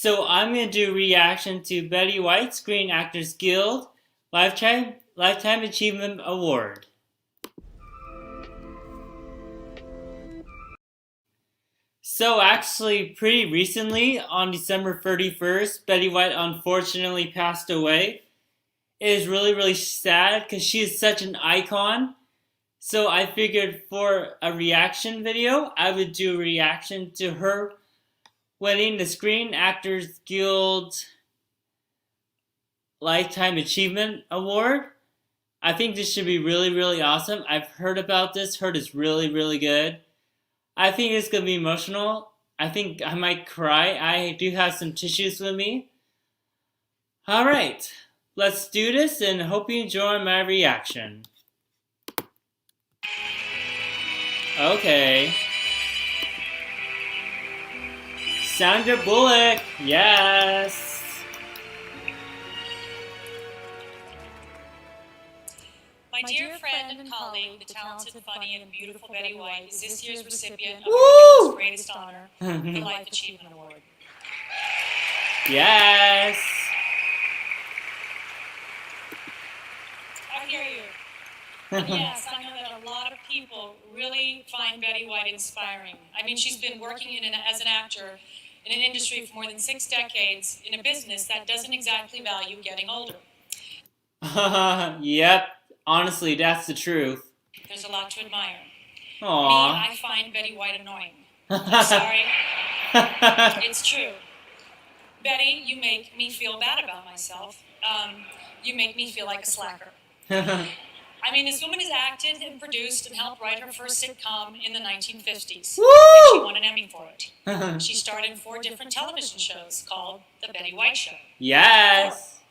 So I'm gonna do reaction to Betty White Screen Actors Guild Lifetime Achievement Award. So actually, pretty recently, on December 31st, Betty White unfortunately passed away. It is really, really sad because she is such an icon. So I figured for a reaction video, I would do a reaction to her winning the Screen Actors Guild Lifetime Achievement Award. I think this should be really, really awesome. I've heard about this, heard it's really, really good. I think it's going to be emotional. I think I might cry. I do have some tissues with me. Alright, let's do this and hope you enjoy my reaction. Okay. Sandra Bullock, yes. My dear friend and colleague, the talented, funny, and beautiful Betty White, is this year's recipient of Woo! our Guild's greatest honor, the Life Achievement Award. Yes. I hear you. And yes, I know that a lot of people really find Betty White inspiring. I mean, she's been working as an actor in an industry for more than 6 decades in a business that doesn't exactly value getting older. Yep. Honestly, that's the truth. There's a lot to admire. Aww. Me, I find Betty White annoying. I'm sorry. It's true. Betty, you make me feel bad about myself. You make me feel like a slacker. I mean, this woman has acted and produced and helped write her first sitcom in the 1950s. Woo! And she won an Emmy for it. She starred in 4 different television shows called The Betty White Show. Yes.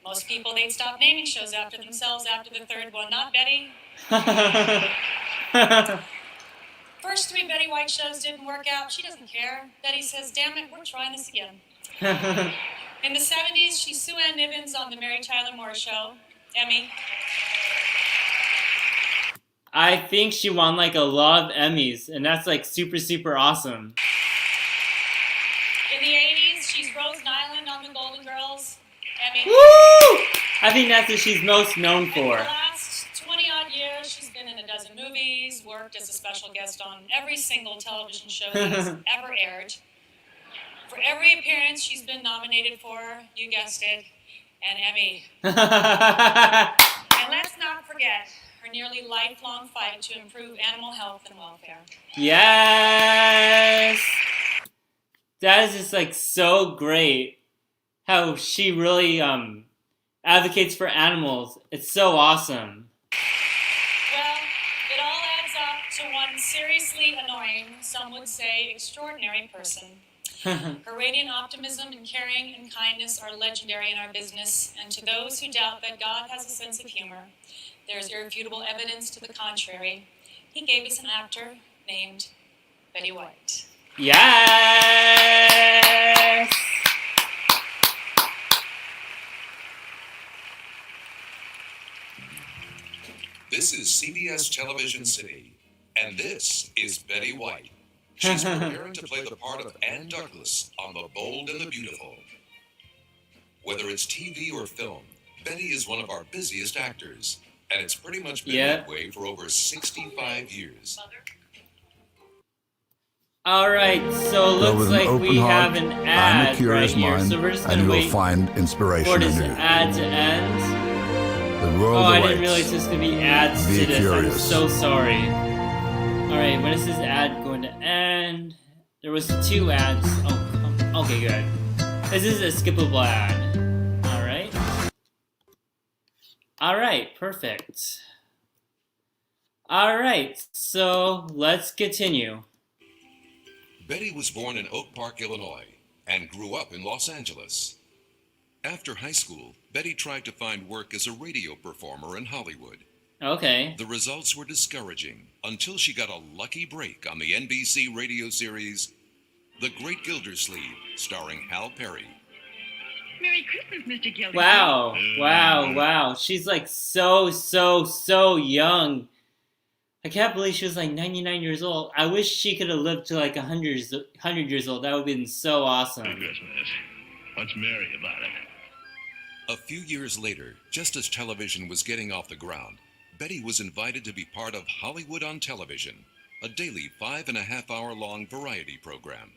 Most people, they'd stop naming shows after themselves after the 3rd one. Not Betty. First 3 Betty White shows didn't work out. She doesn't care. Betty says, damn it, we're trying this again. In the 70s, she's Sue Ann Nivens on The Mary Tyler Moore Show. Emmy. I think she won like a lot of Emmys, and that's like super, super awesome. In the 80s, she's Rose Nyland on The Golden Girls. Emmy. Woo! I think that's what she's most known For for. the last 20-odd years, she's been in a dozen movies, worked as a special guest on every single television show that's ever aired. For every appearance she's been nominated for, you guessed it, an Emmy. And let's not forget her nearly lifelong fight to improve animal health and welfare. Yes! That is just like so great. How she really advocates for animals. It's so awesome. Well, it all adds up to one seriously annoying, some would say extraordinary person. Her radiant optimism and caring and kindness are legendary in our business, and to those who doubt that God has a sense of humor, there is irrefutable evidence to the contrary. He gave us an actor named Betty White. Yes! This is CBS Television City, and this is Betty White. She's preparing to play the part of Ann Douglas on The Bold and the Beautiful. Whether it's TV or film, Betty is one of our busiest actors, and it's pretty much been that way for over 65 years. Alright, so looks like we have an ad right here, so we're just gonna wait find inspiration for this in you. ad to end. The world Oh, I awaits. didn't realize there's gonna be ads Be to this. curious. I'm so sorry. Alright, when is this ad going to end? There was 2 ads. Oh, okay, good. This is a skippable ad. Alright. Alright, perfect. Alright, so let's continue. Betty was born in Oak Park, Illinois, and grew up in Los Angeles. After high school, Betty tried to find work as a radio performer in Hollywood. Okay. The results were discouraging until she got a lucky break on the NBC radio series The Great Gildersleeve, starring Hal Perry. Merry Christmas, Mr. Gildersleeve. Wow. Wow. Wow. She's like so young. I can't believe she was like 99 years old. I wish she could have lived to like 100 years old. That would have been so awesome. Christmas. What's merry about it? A few years later, just as television was getting off the ground, Betty was invited to be part of Hollywood on Television, a daily 5.5-hour-long variety program.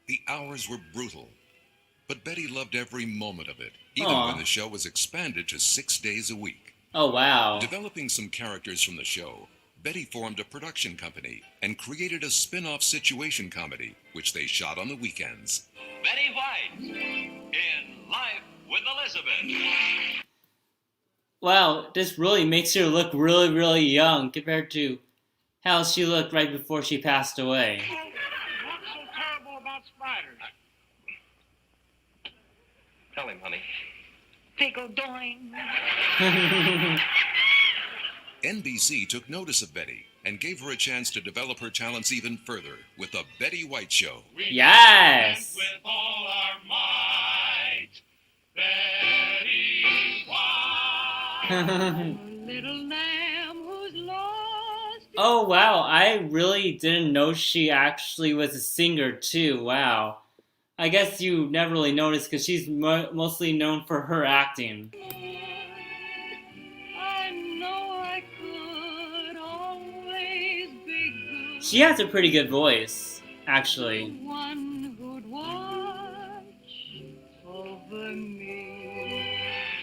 The hours were brutal, but Betty loved every moment of it, even Aw. when the show was expanded to 6 days a week. Oh, wow. Developing some characters from the show, Betty formed a production company and created a spin-off situation comedy, which they shot on the weekends. Betty White in Life with Elizabeth. Wow, this really makes her look really, really young compared to how she looked right before she passed away. What's so terrible about spiders? Tell him, honey. Pickle doing. NBC took notice of Betty and gave her a chance to develop her talents even further with The Betty White Show. Yes! With all our might, Betty White. Little lamb who's lost. Oh, wow. I really didn't know she actually was a singer, too. Wow. I guess you never really noticed because she's mostly known for her acting. I know I could always be good. She has a pretty good voice, actually. One who'd watch over me.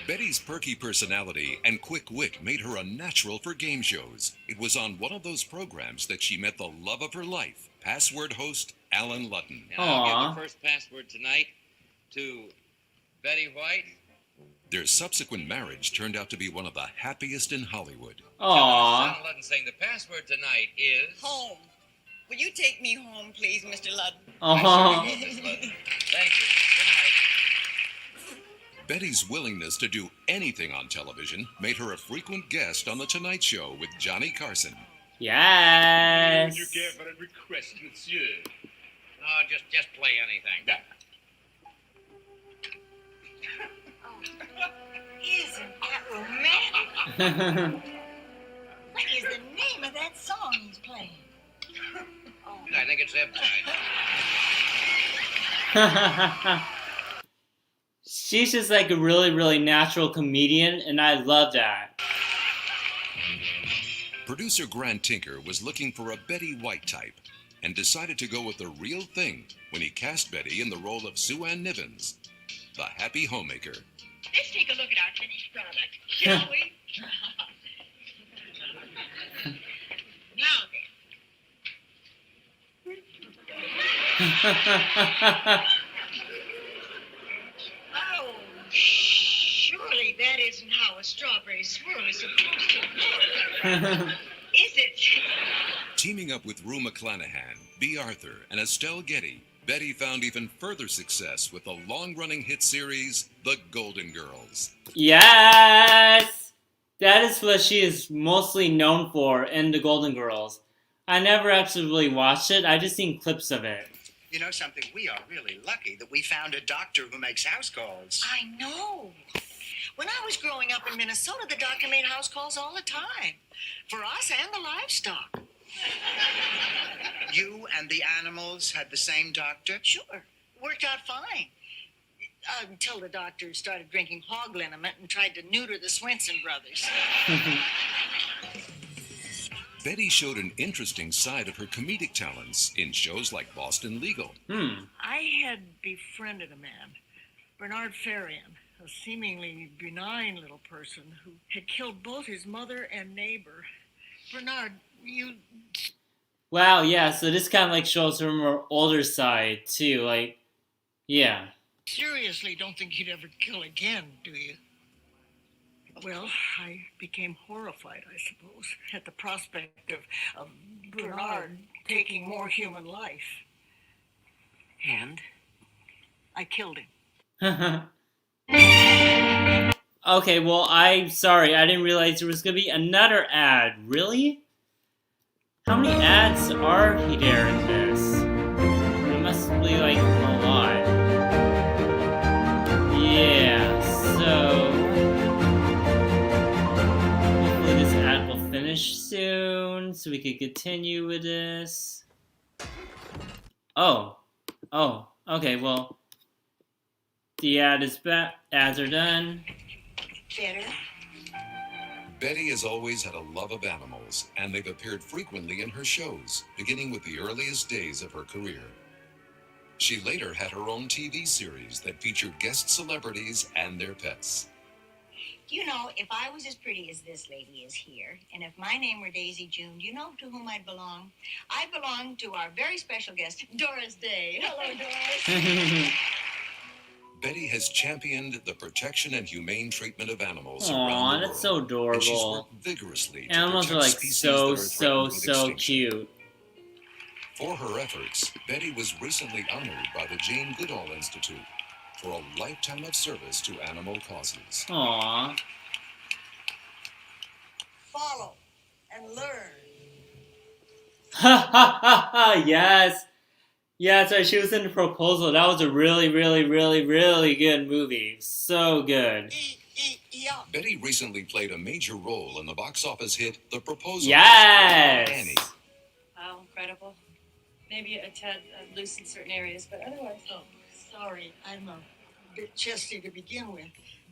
Betty's perky personality and quick wit made her a natural for game shows. It was on one of those programs that she met the love of her life, password host Alan Ludden. And I'll Aw. give the first password tonight to Betty White. Their subsequent marriage turned out to be one of the happiest in Hollywood. Aww. Alan Ludden saying the password tonight is... Home. Will you take me home, please, Mr. Ludden? Aww. Thank you. Good night. Betty's willingness to do anything on television made her a frequent guest on The Tonight Show with Johnny Carson. Yes. You care for a request, monsieur? No, just play anything. Isn't that romantic? What is the name of that song he's playing? I think it's Eptide. She's just like a really, really natural comedian, and I love that. Producer Grant Tinker was looking for a Betty White type and decided to go with the real thing when he cast Betty in the role of Sue Ann Nivens, the happy homemaker. Let's take a look at our finished product, shall we? Now then. Oh, surely that isn't how a strawberry swirl is supposed to look. Is it? Teaming up with Rue McClanahan, B. Arthur, and Estelle Getty, Betty found even further success with the long-running hit series, The Golden Girls. Yes! That is what she is mostly known for in The Golden Girls. I never actually really watched it, I just seen clips of it. You know something? We are really lucky that we found a doctor who makes house calls. I know. When I was growing up in Minnesota, the doctor made house calls all the time. For us and the livestock. You and the animals had the same doctor? Sure. Worked out fine. Until the doctor started drinking hog liniment and tried to neuter the Swenson brothers. Betty showed an interesting side of her comedic talents in shows like Boston Legal. I had befriended a man, Bernard Farian, a seemingly benign little person who had killed both his mother and neighbor. Bernard, you... Wow, yeah, so this kind of like shows her more older side too, like, yeah. seriously don't think he'd ever kill again, do you? Well, I became horrified, I suppose, at the prospect of Bernard taking more human life. And I killed him. Okay, well, I'm sorry, I didn't realize there was gonna be another ad. Really? How many ads are there in this? It must be like a lot. Yeah, so hopefully this ad will finish soon. so we could continue with this. Oh, okay. Well, the ads are done. Better? Betty has always had a love of animals, and they've appeared frequently in her shows, beginning with the earliest days of her career. She later had her own TV series that featured guest celebrities and their pets. You know, if I was as pretty as this lady is here, and if my name were Daisy June, do you know to whom I'd belong? I'd belong to our very special guest, Doris Day. Hello, Doris. Betty has championed the protection and humane treatment of animals Aw, around the world. that's so And she's adorable. worked vigorously to Animals are protect like species so, that are so, threatened with so extinction. cute. For her efforts, Betty was recently honored by the Jane Goodall Institute for a lifetime of service to animal causes. Aww. Follow and learn. Ha ha ha ha! Yes! Yeah, that's right. She was in The Proposal. That was a really, really, really, really good movie. So good. Yeah. Betty recently played a major role in the box office hit The Proposal. Yes! Annie. Wow, incredible. Maybe a tad loose in certain areas, but otherwise. Oh, sorry, I'm a bit chesty to begin with,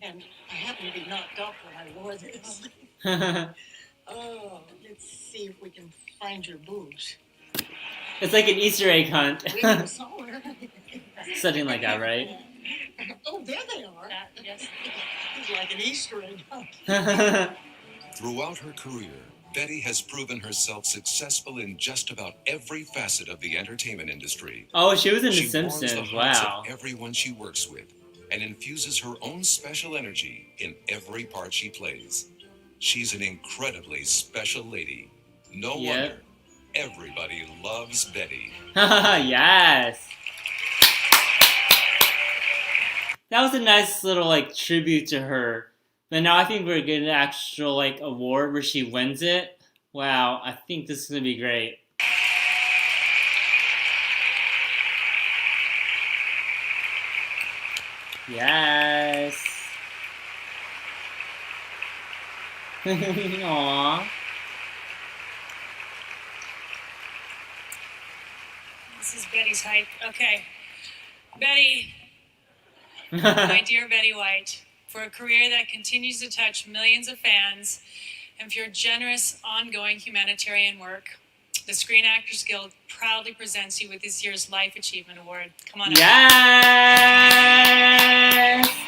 and I happen to be knocked up when I wore this. Oh, let's see if we can find your boobs. It's like an Easter egg hunt. We have somewhere. Something like that, right? Oh, there they are. Yes. It's like an Easter egg hunt. Throughout her career, Betty has proven herself successful in just about every facet of the entertainment industry. Oh, she was in The She warms the Simpsons. hearts Wow. of everyone she works with and infuses her own special energy in every part she plays. She's an incredibly special lady. No Yep. wonder everybody loves Betty. Yes. That was a nice little like tribute to her. But now I think we're getting an actual like award where she wins it. Wow, I think this is gonna be great. Yes. Aww. This is Betty's height. Okay. Betty, my dear Betty White, for a career that continues to touch millions of fans and for your generous, ongoing humanitarian work, the Screen Actors Guild proudly presents you with this year's Life Achievement Award. Come on up. Yes!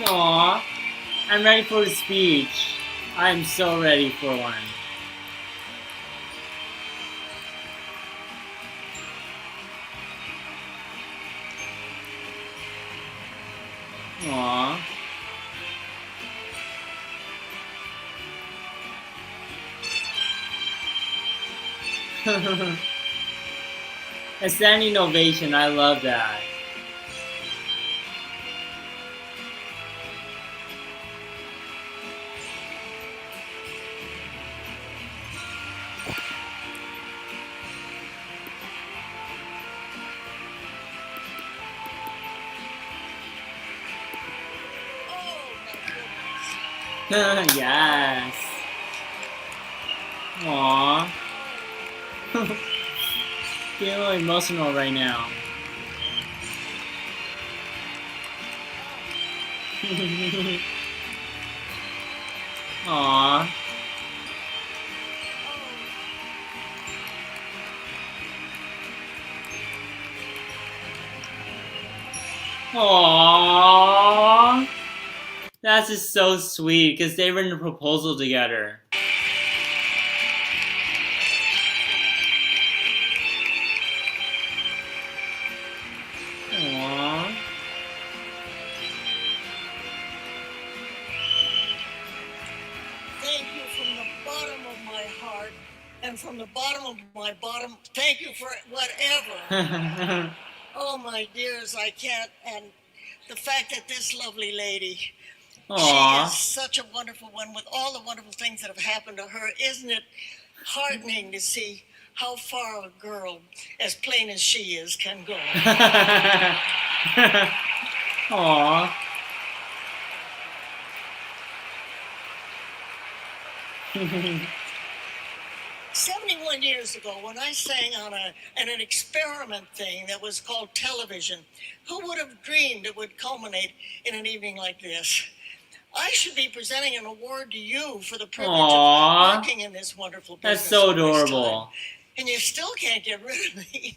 Aww. I'm ready for the speech. I'm so ready for one. Aww. A standing ovation, I love that. Yes. Aww. Getting a little emotional right now. Aww. Aww. That's just so sweet because they were in a proposal together. Aww. Thank you from the bottom of my heart and from the bottom of my bottom. Thank you for whatever. Oh, my dears, I can't. And the fact that this lovely lady, she Aww. is such a wonderful one with all the wonderful things that have happened to her. Isn't it heartening to see how far a girl as plain as she is can go? Aww. 71 years ago, when I sang on an experiment thing that was called television, who would have dreamed it would culminate in an evening like this? I should be presenting an award to you for the privilege Aww. of working in this wonderful business. That's so all this time. adorable. And you still can't get rid of me.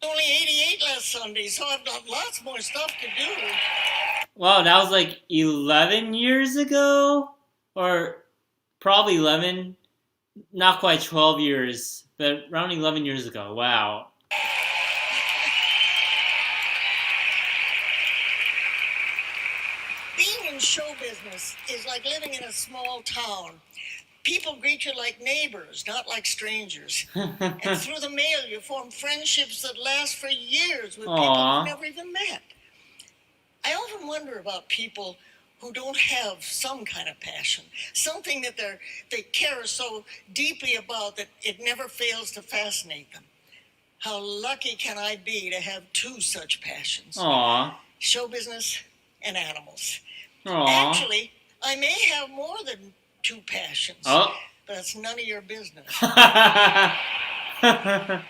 Only 88 last Sunday, so I've got lots more stuff to do. Wow, that was like 11 years ago? Or probably 11, not quite 12 years, but around 11 years ago. Wow. Being in show business is like living in a small town. People greet you like neighbors, not like strangers. And through the mail, you form friendships that last for years with people Aw. you've never even met. I often wonder about people who don't have some kind of passion, something that they care so deeply about that it never fails to fascinate them. How lucky can I be to have two such passions? Aww. Show business and animals. Aww. Actually, I may have more than two passions, Oh. but it's none of your business. Oh. I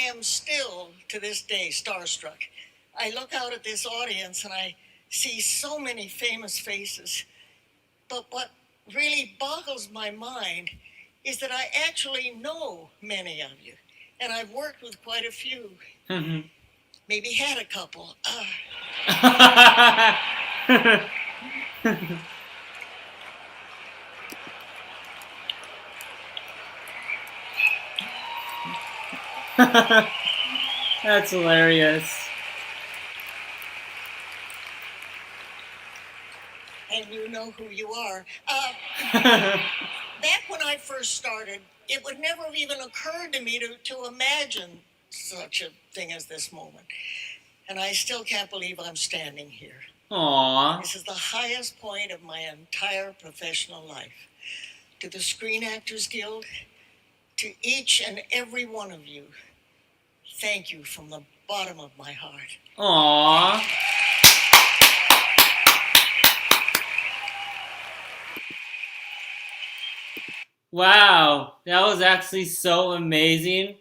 am still, to this day, starstruck. I look out at this audience and I see so many famous faces. But what really boggles my mind is that I actually know many of you. And I've worked with quite a few. Maybe had a couple. That's hilarious. And you know who you are. Back when I first started, it would never have even occurred to me to imagine such a thing as this moment. And I still can't believe I'm standing here. Aww. This is the highest point of my entire professional life. To the Screen Actors Guild, to each and every one of you, thank you from the bottom of my heart. Aww. Wow, that was actually so amazing.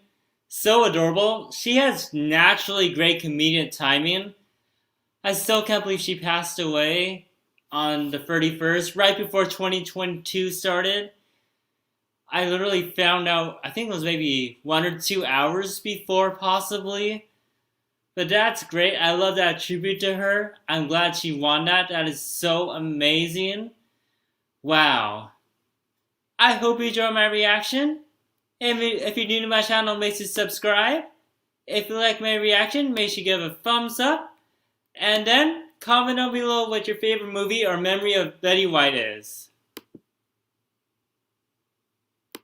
So adorable. She has naturally great comedic timing. I still can't believe she passed away on the 31st, right before 2022 started. I literally found out, I think it was maybe 1 or 2 hours before, possibly. But that's great. I love that tribute to her. I'm glad she won that. That is so amazing. Wow. I hope you enjoyed my reaction. If you're new to my channel, make sure to subscribe. If you like my reaction, make sure you give a thumbs up. And then comment down below what your favorite movie or memory of Betty White is.